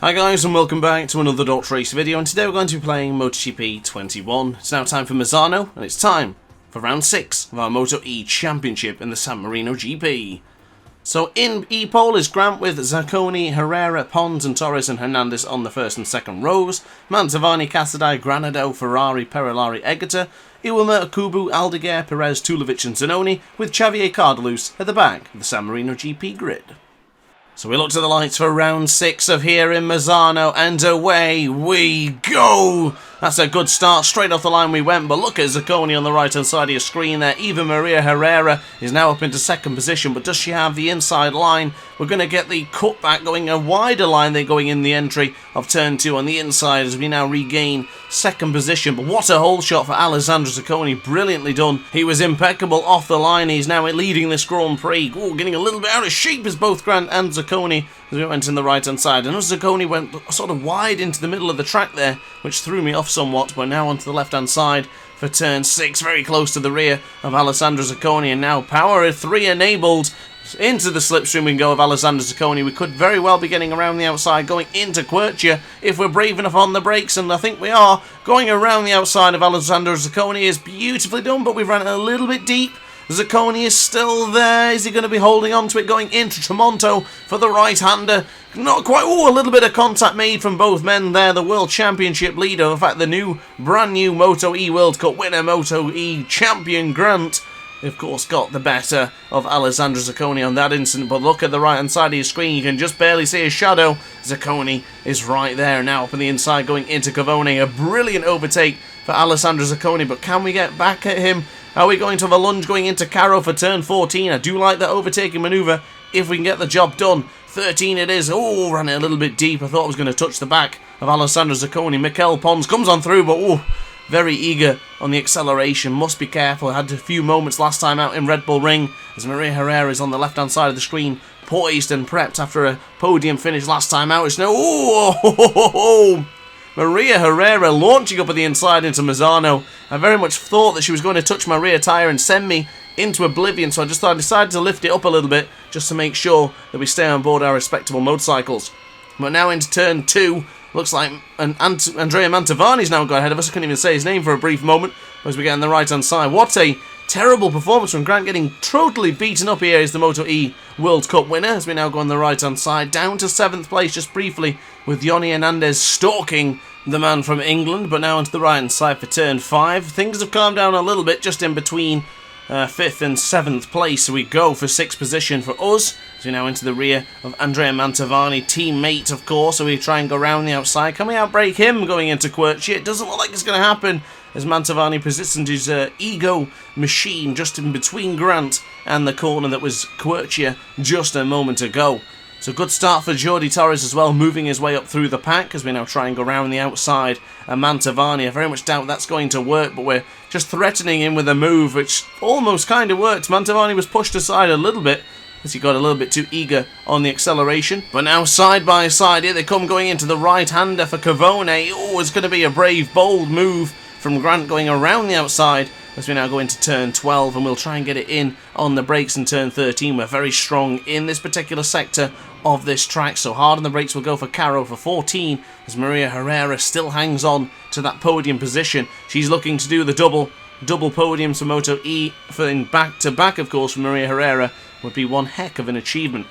Hi guys and welcome back to another DrAce video, and today we're going to be playing MotoGP 21. It's now time for Misano, and it's time for round 6 of our MotoE Championship in the San Marino GP. So in E-pole is Grant with Zacconi, Herrera, Pons and Torres and Hernandez on the first and second rows. Mantovani, Cassadei, Granado, Ferrari, Perolari, Egerter, Iwama, Kubu, Aldeguer, Perez, Tulovic and Zanoni, with Xavier Cardalus at the back of the San Marino GP grid. So we look to the lights for round 6 of here in Misano, and away we go! That's a good start, straight off the line we went, but look at Zacconi on the right hand side of your screen there. Eva Maria Herrera is now up into second position, but does she have the inside line? We're going to get the cutback going, a wider line than going in the entry of turn 2 on the inside as we now regain second position. But what a hole shot for Alessandro Zacconi, brilliantly done. He was impeccable off the line, he's now leading this Grand Prix. Ooh, getting a little bit out of shape as both Grant and Zacconi as we went in the right hand side. And as Zacconi went sort of wide into the middle of the track there, which threw me off somewhat, but now onto the left hand side for turn 6, very close to the rear of Alessandro Zacconi, and now power 3 enabled. Into the slipstream we can go of Alessandro Zacconi. We could very well be getting around the outside, going into Quercia if we're brave enough on the brakes, and I think we are. Going around the outside of Alessandro Zacconi is beautifully done, but we've ran it a little bit deep. Zacconi is still there. Is he going to be holding on to it, going into Tramonto for the right-hander? Not quite. Oh, a little bit of contact made from both men there. The World Championship leader, in fact, the brand new MotoE World Cup winner, MotoE champion Grant, of course, got the better of Alessandro Zacconi on that incident. But look at the right-hand side of your screen. You can just barely see his shadow. Zacconi is right there now up on the inside, going into Cavone. A brilliant overtake for Alessandro Zacconi, but can we get back at him? Are we going to have a lunge going into Caro for turn 14? I do like that overtaking manoeuvre if we can get the job done. 13 it is. Oh, ran it a little bit deep. I thought I was going to touch the back of Alessandro Zacconi. Mikel Pons comes on through, but oh, very eager on the acceleration. Must be careful. Had a few moments last time out in Red Bull Ring as Maria Herrera is on the left-hand side of the screen, poised and prepped after a podium finish last time out. It's now... Oh! Maria Herrera launching up at the inside into Misano. I very much thought that she was going to touch my rear tyre and send me into oblivion, so I decided to lift it up a little bit just to make sure that we stay on board our respectable motorcycles. But now into turn 2, looks like Andrea Mantovani's now got ahead of us. I couldn't even say his name for a brief moment as we get on the right hand side. What a terrible performance from Grant, getting totally beaten up here as the MotoE World Cup winner as we now go on the right hand side, down to 7th place just briefly, with Yoni Hernandez stalking the man from England. But now onto the right hand side for turn 5. Things have calmed down a little bit just in between 5th and 7th place, so we go for 6th position for us as we now into the rear of Andrea Mantovani, teammate of course, so we try and go around the outside. Can we outbrake him going into Quercia? It doesn't look like it's going to happen as Mantovani positions his ego machine just in between Grant and the corner that was Quercia just a moment ago. So good start for Jordi Torres as well, moving his way up through the pack as we now try and go around the outside. And Mantovani, I very much doubt that's going to work, but we're just threatening him with a move which almost kind of worked. Mantovani was pushed aside a little bit as he got a little bit too eager on the acceleration. But now side by side, here they come going into the right-hander for Cavone. Oh, it's going to be a brave, bold move from Grant going around the outside as we now go into turn 12, and we'll try and get it in on the brakes in turn 13. We're very strong in this particular sector of this track, so hard on the brakes will go for Caro for 14 as Maria Herrera still hangs on to that podium position. She's looking to do the double podium for MotoE, for in back-to-back of course for Maria Herrera would be one heck of an achievement.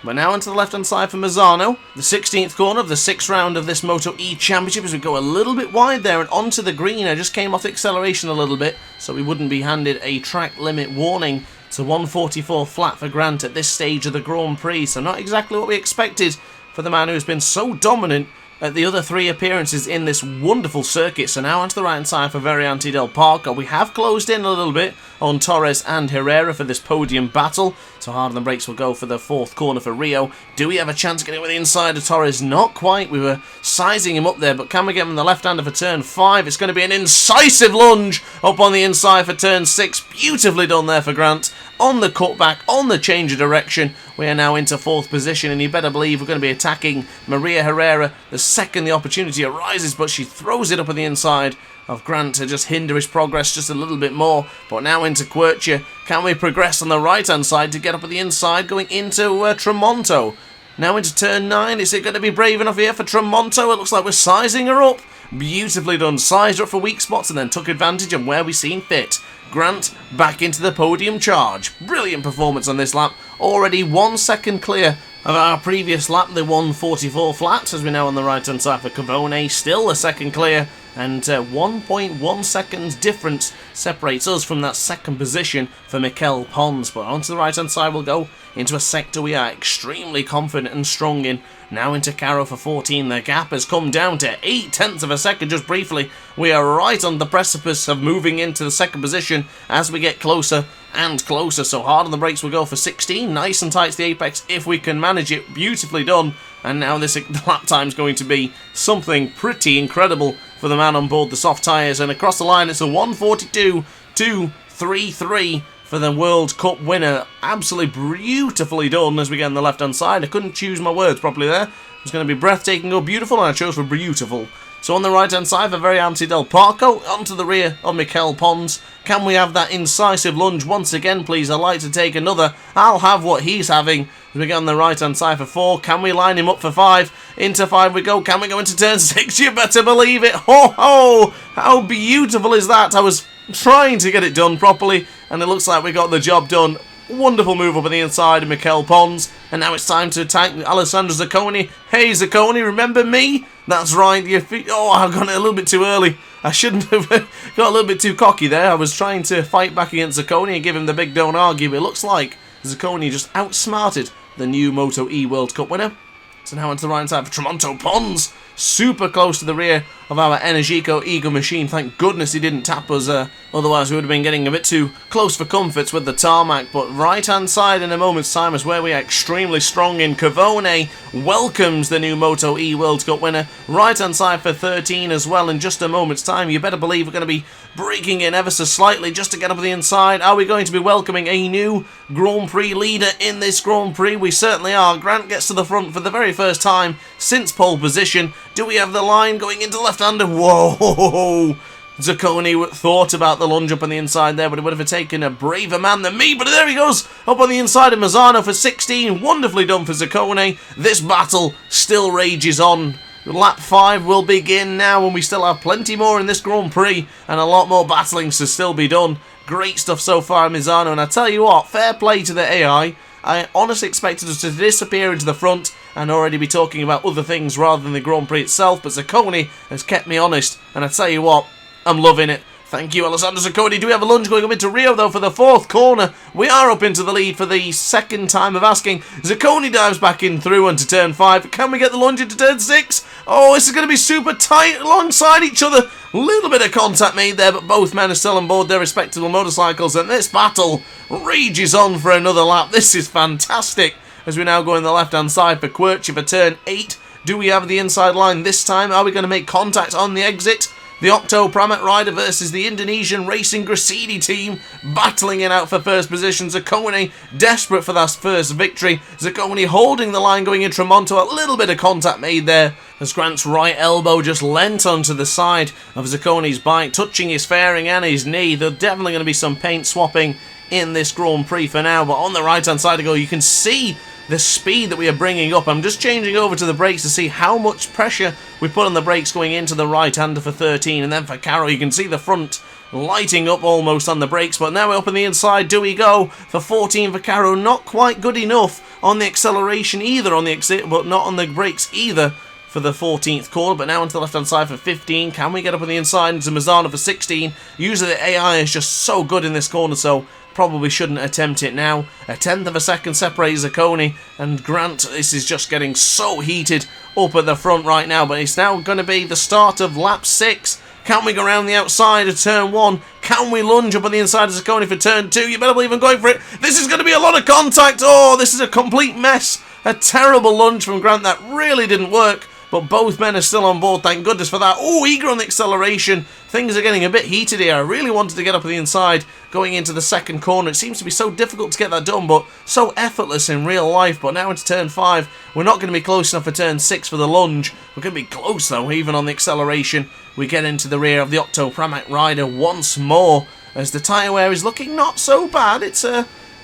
But now onto the left-hand side for Misano, the 16th corner of the 6th round of this MotoE Championship as we go a little bit wide there and onto the green. I just came off the acceleration a little bit so we wouldn't be handed a track limit warning. It's a 144 flat for Grant at this stage of the Grand Prix, so not exactly what we expected for the man who has been so dominant at the other 3 appearances in this wonderful circuit. So now onto the right hand side for Variante del Parco. We have closed in a little bit on Torres and Herrera for this podium battle. So hard on the brakes will go for the 4th corner for Rio. Do we have a chance of getting with the inside of Torres? Not quite. We were sizing him up there, but can we get him on the left-hander for turn 5? It's going to be an incisive lunge up on the inside for turn 6. Beautifully done there for Grant. On the cutback, on the change of direction, we are now into 4th position, and you better believe we're going to be attacking Maria Herrera the second the opportunity arises, but she throws it up on the inside of Grant to just hinder his progress just a little bit more. But now into Quercia. Can we progress on the right hand side to get up at the inside going into Tramonto? Now into turn 9. Is it going to be brave enough here for Tramonto? It looks like we're sizing her up. Beautifully done. Sized her up for weak spots and then took advantage of where we seen fit. Grant back into the podium charge. Brilliant performance on this lap. Already 1 second clear of our previous lap, the 1:44 flat, as we know on the right hand side for Cavone. Still a second clear, and 1.1 seconds difference separates us from that second position for Mikel Pons. But onto the right hand side we'll go into a sector we are extremely confident and strong in. Now into Caro for 14. The gap has come down to 0.8 of a second just briefly. We are right on the precipice of moving into the second position as we get closer and closer. So hard on the brakes we'll go for 16. Nice and tight to the apex if we can manage it. Beautifully done. And now this lap time's going to be something pretty incredible for the man on board the soft tyres. And across the line it's a 1:42.233 for the World Cup winner. Absolutely beautifully done as we get on the left hand side. I couldn't choose my words properly there. It was going to be breathtaking or beautiful, and I chose for beautiful. So on the right hand side for Variante Del Parco, onto the rear of Mikel Pons. Can we have that incisive lunge once again, please? I'd like to take another. I'll have what he's having. As we get on the right hand side for 4. Can we line him up for 5? Into 5 we go. Can we go into turn 6? You better believe it. Ho ho! How beautiful is that? I was trying to get it done properly, and it looks like we got the job done. Wonderful move up on the inside of Mikel Pons. And now it's time to attack Alessandro Zacconi. Hey Zacconi, remember me? That's right. Oh, I've gone a little bit too early. I shouldn't have got a little bit too cocky there. I was trying to fight back against Zacconi and give him the big don't argue, but it looks like Zacconi just outsmarted the new MotoE World Cup winner. So now onto the right hand side for Tramonto. Pons super close to the rear of our Energico Ego machine. Thank goodness he didn't tap us, otherwise we would have been getting a bit too close for comforts with the tarmac. But right hand side in a moment's time is where we are extremely strong in. Cavone welcomes the new MotoE World Cup winner. Right hand side for 13 as well in just a moment's time. You better believe we're going to be breaking in ever so slightly just to get up the inside. Are we going to be welcoming a new Grand Prix leader in this Grand Prix? We certainly are. Grant gets to the front for the very first time since pole position. Do we have the line going into left-hander? Whoa! Zacconi thought about the lunge up on the inside there, but it would have taken a braver man than me. But there he goes, up on the inside of Misano for 16. Wonderfully done for Zacconi. This battle still rages on. Lap 5 will begin now, and we still have plenty more in this Grand Prix, and a lot more battlings to still be done. Great stuff so far, Misano, and I tell you what, fair play to the AI. I honestly expected us to disappear into the front and already be talking about other things rather than the Grand Prix itself, but Zacconi has kept me honest, and I tell you what, I'm loving it. Thank you, Alessandro Zacconi. Do we have a lunge going up into Rio, though, for the 4th corner? We are up into the lead for the second time of asking. Zacconi dives back in through onto turn 5. Can we get the lunge into turn 6? Oh, this is going to be super tight alongside each other. A little bit of contact made there, but both men are still on board their respectable motorcycles, and this battle rages on for another lap. This is fantastic. As we now go in the left-hand side for Quercia for turn 8. Do we have the inside line this time? Are we going to make contact on the exit? The Octo Pramet rider versus the Indonesian Racing Gracidi team battling it out for first position. Zacconi desperate for that first victory. Zacconi holding the line going in Tramonto. A little bit of contact made there as Grant's right elbow just leant onto the side of Zacconi's bike, touching his fairing and his knee. There's definitely going to be some paint swapping in this Grand Prix for now, but on the right hand side to go, you can see the speed that we are bringing up. I'm just changing over to the brakes to see how much pressure we put on the brakes going into the right-hander for 13, and then for Caro you can see the front lighting up almost on the brakes, but now we're up on the inside. Do we go for 14 for Caro? Not quite good enough on the acceleration either on the exit, but not on the brakes either for the 14th corner. But now onto the left-hand side for 15. Can we get up on the inside into Misano for 16? Usually the AI is just so good in this corner, so probably shouldn't attempt it now. A 10th of a second separates Zacconi and Grant. This is just getting so heated up at the front right now, but it's now going to be the start of lap 6. Can we go around the outside of turn 1? Can we lunge up on the inside of Zacconi for turn 2? You better believe I'm going for it. This is going to be a lot of contact. Oh, this is a complete mess. A terrible lunge from Grant. That really didn't work. But both men are still on board, thank goodness for that. Oh, eager on the acceleration. Things are getting a bit heated here. I really wanted to get up on the inside going into the second corner. It seems to be so difficult to get that done, but so effortless in real life. But now into turn 5, we're not going to be close enough for turn 6 for the lunge. We're going to be close, though, even on the acceleration. We get into the rear of the Octo Pramac rider once more, as the tyre wear is looking not so bad. It's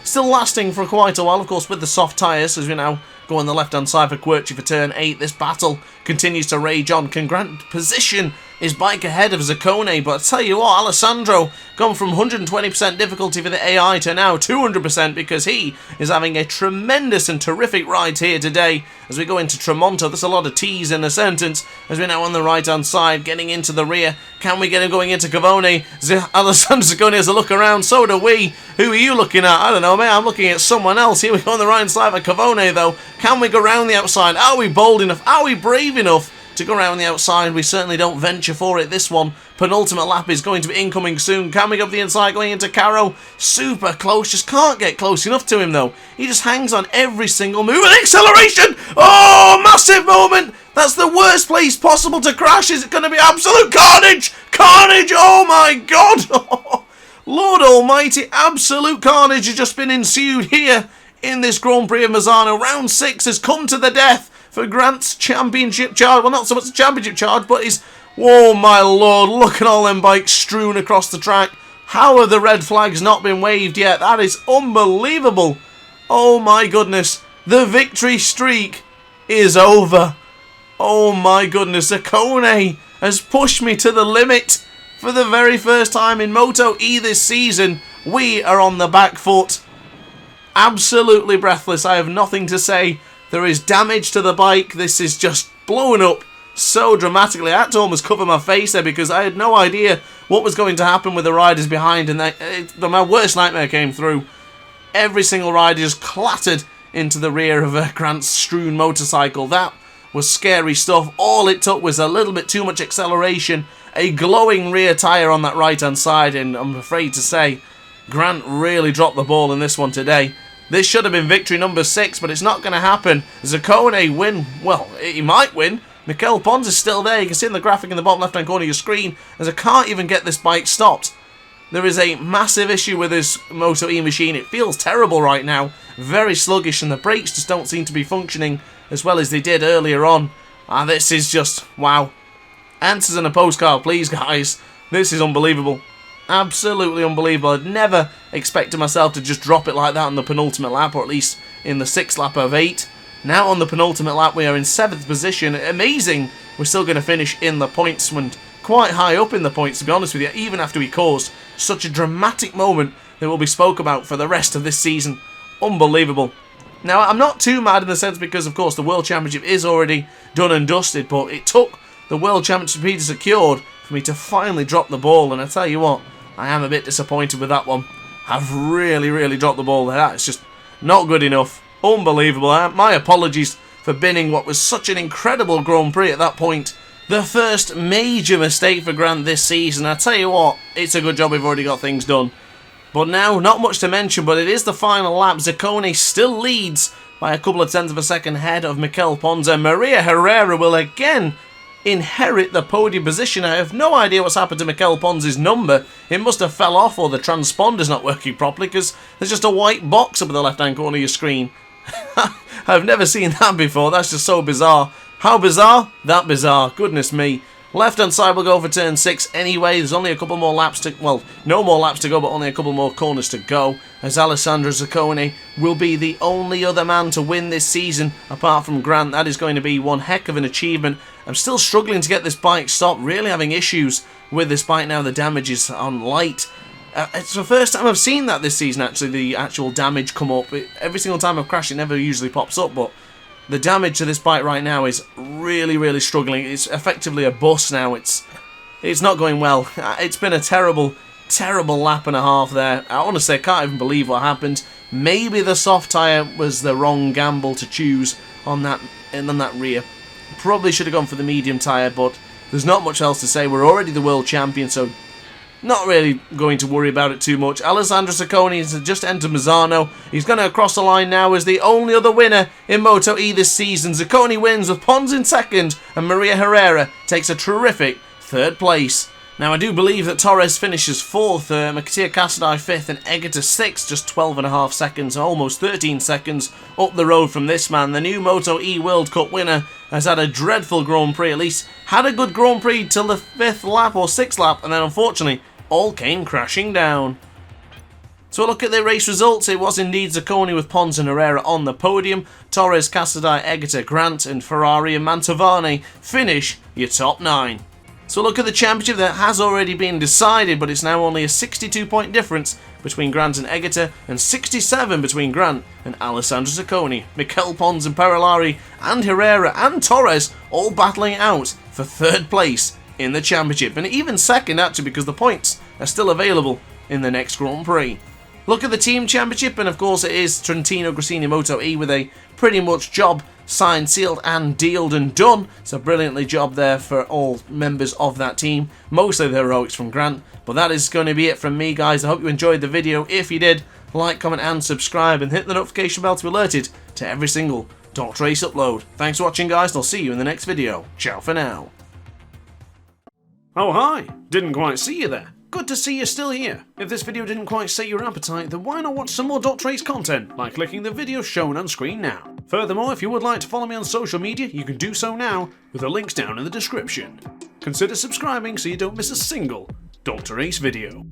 still lasting for quite a while, of course, with the soft tyres, as we now go on the left-hand side for Quirky for turn 8. This battle continues to rage on. Can Grant position his bike ahead of Zaccone? But I tell you what, Alessandro gone from 120% difficulty for the AI to now 200% because he is having a tremendous and terrific ride here today. As we go into Tremonto, there's a lot of T's in the sentence. As we're now on the right-hand side, getting into the rear. Can we get him going into Cavone? Alessandro Zaccone has a look around, so do we. Who are you looking at? I don't know, mate. I'm looking at someone else. Here we go on the right side for Cavone, though. Can we go round the outside? Are we bold enough? Are we brave enough to go around the outside? We certainly don't venture for it. This one, penultimate lap, is going to be incoming soon. Can we go up the inside going into Caro? Super close. Just can't get close enough to him, though. He just hangs on every single move. And acceleration! Oh, massive moment! That's the worst place possible to crash. Is it going to be absolute carnage? Carnage! Oh, my God! Lord almighty, absolute carnage has just been ensued here in this Grand Prix of Misano. Round 6 has come to the death for Grant's championship charge. Well, not so much the championship charge, but his... Oh, my Lord, look at all them bikes strewn across the track. How have the red flags not been waved yet? That is unbelievable. Oh, my goodness. The victory streak is over. Oh, my goodness. Zaccone has pushed me to the limit. For the very first time in MotoE this season, we are on the back foot. Absolutely breathless. I have nothing to say. There is damage to the bike. This is just blowing up so dramatically. I had to almost cover my face there because I had no idea what was going to happen with the riders behind, and my worst nightmare came through. Every single rider just clattered into the rear of Grant's strewn motorcycle. That was scary stuff. All it took was a little bit too much acceleration, a glowing rear tyre on that right-hand side, and I'm afraid to say, Grant really dropped the ball in this one today. This should have been victory number 6, but it's not going to happen. Zaccone win. Well, he might win. Mikel Pons is still there. You can see in the graphic in the bottom left-hand corner of your screen, as I can't even get this bike stopped. There is a massive issue with this MotoE machine. It feels terrible right now. Very sluggish, and the brakes just don't seem to be functioning as well as they did earlier on. This is just, wow. Answers in a postcard, please, guys. This is unbelievable. Absolutely unbelievable. I'd never expected myself to just drop it like that on the penultimate lap, or at least in the 6th lap of 8. Now on the penultimate lap, we are in 7th position. Amazing. We're still going to finish in the points, and quite high up in the points, to be honest with you, even after we caused such a dramatic moment that will be spoke about for the rest of this season. Unbelievable. Now, I'm not too mad in the sense because, of course, the World Championship is already done and dusted, but it took the World Championship to be secured for me to finally drop the ball, and I tell you what, I am a bit disappointed with that one. I've really dropped the ball there. It's just not good enough. Unbelievable. My apologies for binning what was such an incredible Grand Prix at that point. The first major mistake for Grant this season. I tell you what, it's a good job we've already got things done. But now, not much to mention, but it is the final lap. Zaccone still leads by a couple of tenths of a second ahead of Mikel Pons. Maria Herrera will again inherit the podium position. I have no idea what's happened to Mikel Pons' number. It must have fell off, or the transponder's not working properly, because there's just a white box up in the left-hand corner of your screen. I've never seen that before. That's just so bizarre. How bizarre? That bizarre. Goodness me. Left-hand side will go for turn 6 anyway. There's only a couple more laps to... Well, no more laps to go, but only a couple more corners to go. As Alessandro Zaccone will be the only other man to win this season, apart from Grant. That is going to be one heck of an achievement. I'm still struggling to get this bike stopped. Really having issues with this bike now. The damage is on light. It's the first time I've seen that this season, actually, the actual damage come up. Every single time I've crashed, it never usually pops up, but the damage to this bike right now is really struggling. It's effectively a bust now. It's not going well. It's been a terrible lap and a half there. Honestly, I can't even believe what happened. Maybe the soft tyre was the wrong gamble to choose on that, and on that rear. Probably should have gone for the medium tyre, but there's not much else to say. We're already the world champion, so not really going to worry about it too much. Alessandro Zaccone has just entered Misano. He's going to cross the line now as the only other winner in MotoE this season. Zaccone wins with Pons in 2nd, and Maria Herrera takes a terrific 3rd place. Now, I do believe that Torres finishes 4th, Matia Casadei 5th, and Egerter 6th, just 12.5 seconds, almost 13 seconds up the road from this man. The new MotoE World Cup winner has had a dreadful Grand Prix, at least had a good Grand Prix till the 5th lap or 6th lap, and then unfortunately, all came crashing down. So a look at the race results. It was indeed Zacconi with Pons and Herrera on the podium. Torres, Cassadei, Egerter, Grant and Ferrari and Mantovani finish your top 9. So look at the championship that has already been decided, but it's now only a 62-point difference between Grant and Egerter and 67 between Grant and Alessandro Zacconi. Mikel Pons and Perilari and Herrera and Torres all battling it out for 3rd place in the championship, and even 2nd actually, because the points are still available in the next Grand Prix. Look at the team championship, and of course it is Trentino Gresini MotoE with a pretty much job signed, sealed and dealed and done. So brilliantly job there for all members of that team. Mostly the heroics from Grant. But that is going to be it from me, guys. I hope you enjoyed the video. If you did, like, comment and subscribe, and hit the notification bell to be alerted to every single DrAce upload. Thanks for watching, guys, and I'll see you in the next video. Ciao for now. Oh hi, didn't quite see you there. Good to see you're still here. If this video didn't quite sate your appetite, then why not watch some more DrAce content by clicking the video shown on screen now. Furthermore, if you would like to follow me on social media, you can do so now with the links down in the description. Consider subscribing so you don't miss a single DrAce video.